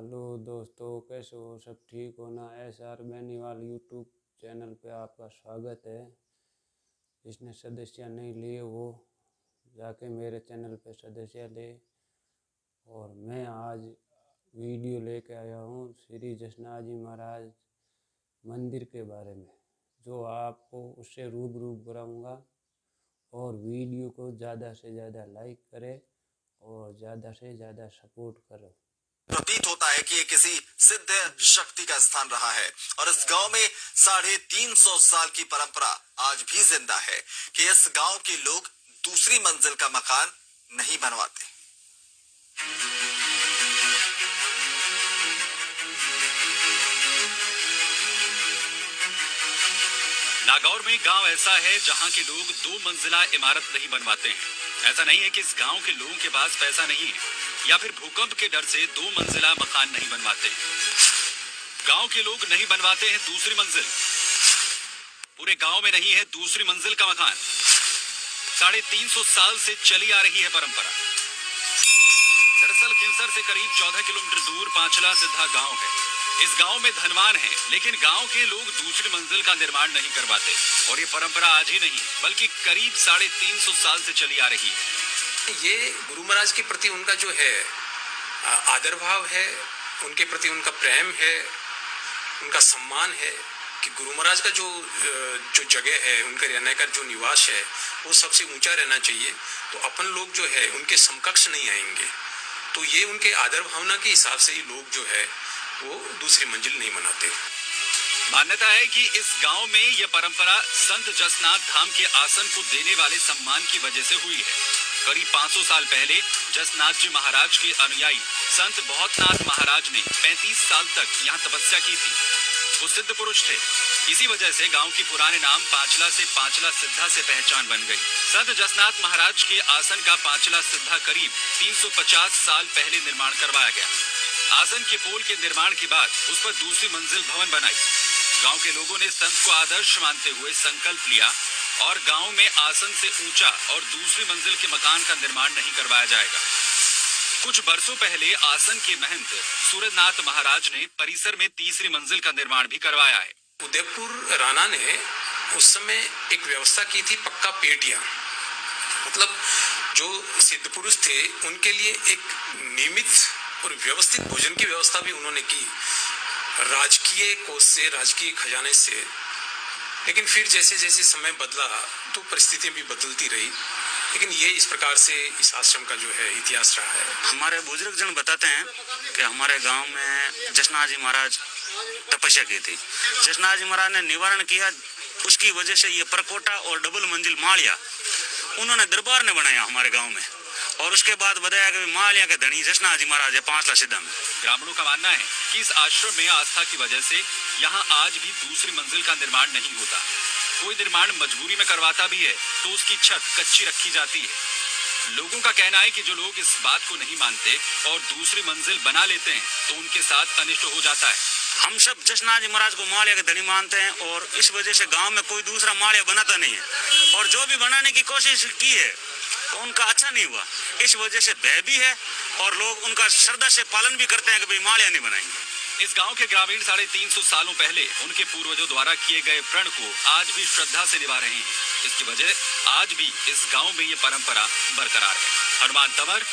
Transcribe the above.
Hello दोस्तों, कैसे हो? सब ठीक हो ना? SR बेनीवाल यूट्यूब चैनल पे आपका स्वागत है। जिसने सदस्य नहीं लिए वो जाके मेरे चैनल पे सदस्य ले। और मैं आज वीडियो लेके आया हूँ श्री जसनाथ जी महाराज मंदिर के बारे में, जो आपको उससे रूबरू कराऊंगा। और वीडियो को ज़्यादा से ज़्यादा लाइक करें और ज़्यादा से ज़्यादा सपोर्ट करो। प्रतीत होता है कि ये किसी सिद्ध शक्ति का स्थान रहा है और इस गांव में 350 साल की परंपरा आज भी जिंदा है कि इस गांव के लोग दूसरी मंजिल का मकान नहीं बनवाते। नागौर में गांव ऐसा है जहां के लोग 2 मंजिला इमारत नहीं बनवाते हैं। ऐसा नहीं है कि इस गांव के लोगों के पास पैसा नहीं है या फिर भूकंप के डर से 2 मंजिला मकान नहीं बनवाते। गांव के लोग नहीं बनवाते हैं दूसरी मंजिल। पूरे गांव में नहीं है दूसरी मंजिल का मकान। 350 साल से चली आ रही है परंपरा। दरअसल खिंसर से करीब 14 किलोमीटर दूर पांचला सिद्धा गांव है। इस गांव में धनवान है, लेकिन गांव के लोग दूसरी मंजिल का निर्माण नहीं करवाते। और ये परंपरा आज ही नहीं बल्कि करीब 350 साल से चली आ रही है। ये गुरु महाराज के प्रति उनका जो है आदर भाव है, उनके प्रति उनका प्रेम है, उनका सम्मान है कि गुरु महाराज का जो जगह है, उनका रहने का जो निवास है, वो सबसे ऊंचा रहना चाहिए। तो अपन लोग जो है उनके समकक्ष नहीं आएंगे। तो ये उनके आदर भावना के हिसाब से ही लोग जो है वो दूसरी मंजिल नहीं बनाते। मान्यता है कि इस गांव में यह परंपरा संत जसनाथ धाम के आसन को देने वाले सम्मान की वजह से हुई है। करीब 500 साल पहले जसनाथ जी महाराज के अनुयायी संत बहुतनाथ महाराज ने 35 साल तक यहाँ तपस्या की थी। वो सिद्ध पुरुष थे। इसी वजह से गांव के पुराने नाम पांचला से पांचला सिद्धा से पहचान बन गई। संत जसनाथ महाराज के आसन का पांचला सिद्धा करीब 350 साल पहले निर्माण करवाया गया। आसन के पोल के निर्माण के बाद उस पर दूसरी मंजिल भवन बनाई। गांव के लोगों ने संत को आदर्श मानते हुए संकल्प लिया और गांव में आसन से ऊंचा और दूसरी मंजिल के मकान का निर्माण नहीं करवाया जाएगा। कुछ बरसों पहले आसन के महंत सूरजनाथ महाराज ने परिसर में तीसरी मंजिल का निर्माण भी करवाया है। उदयपुर राणा ने उस समय एक व्यवस्था की थी, पक्का पेटियां। मतलब जो सिद्ध पुरुष थे उनके लिए एक नियमित और व्यवस्थित भोजन की व्यवस्था भी उन्होंने की, राजकीय कोष से, राजकीय खजाने से। लेकिन फिर जैसे जैसे समय बदला तो परिस्थितियां भी बदलती रही। लेकिन ये इस प्रकार से इस आश्रम का जो है इतिहास रहा है। हमारे बुजुर्ग जन बताते हैं कि हमारे गांव में जसनाथ जी महाराज तपस्या की थी। जसनाथ जी महाराज ने निवारण किया, उसकी वजह से ये परकोटा और डबल मंजिल मालिया उन्होंने दरबार ने बनाया हमारे गांव में। और उसके बाद बताया कि मालिया के धनी जसनाथ जी महाराज है पांचला सिद्धा में। ग्रामीणों का मानना है कि इस आश्रम में आस्था की वजह से यहाँ आज भी दूसरी मंजिल का निर्माण नहीं होता। कोई निर्माण मजबूरी में करवाता भी है तो उसकी छत कच्ची रखी जाती है। लोगों का कहना है कि जो लोग इस बात को नहीं मानते और दूसरी मंजिल बना लेते हैं तो उनके साथ अनिष्ट हो जाता है। हम सब जसनाथ जी महाराज को मालिया के धनी मानते हैं और इस वजह से गांव में कोई दूसरा मालिया बनाता नहीं है। और जो भी बनाने की कोशिश की है तो उनका अच्छा नहीं हुआ। इस वजह से भय भी है और लोग उनका श्रद्धा से पालन भी करते हैं कि भाई मालिया नहीं बनाएंगे। इस गांव के ग्रामीण 350 सालों पहले उनके पूर्वजों द्वारा किए गए प्रण को आज भी श्रद्धा से निभा रहे हैं। इसकी वजह आज भी इस गांव में ये परंपरा बरकरार है। हनुमान तंवर।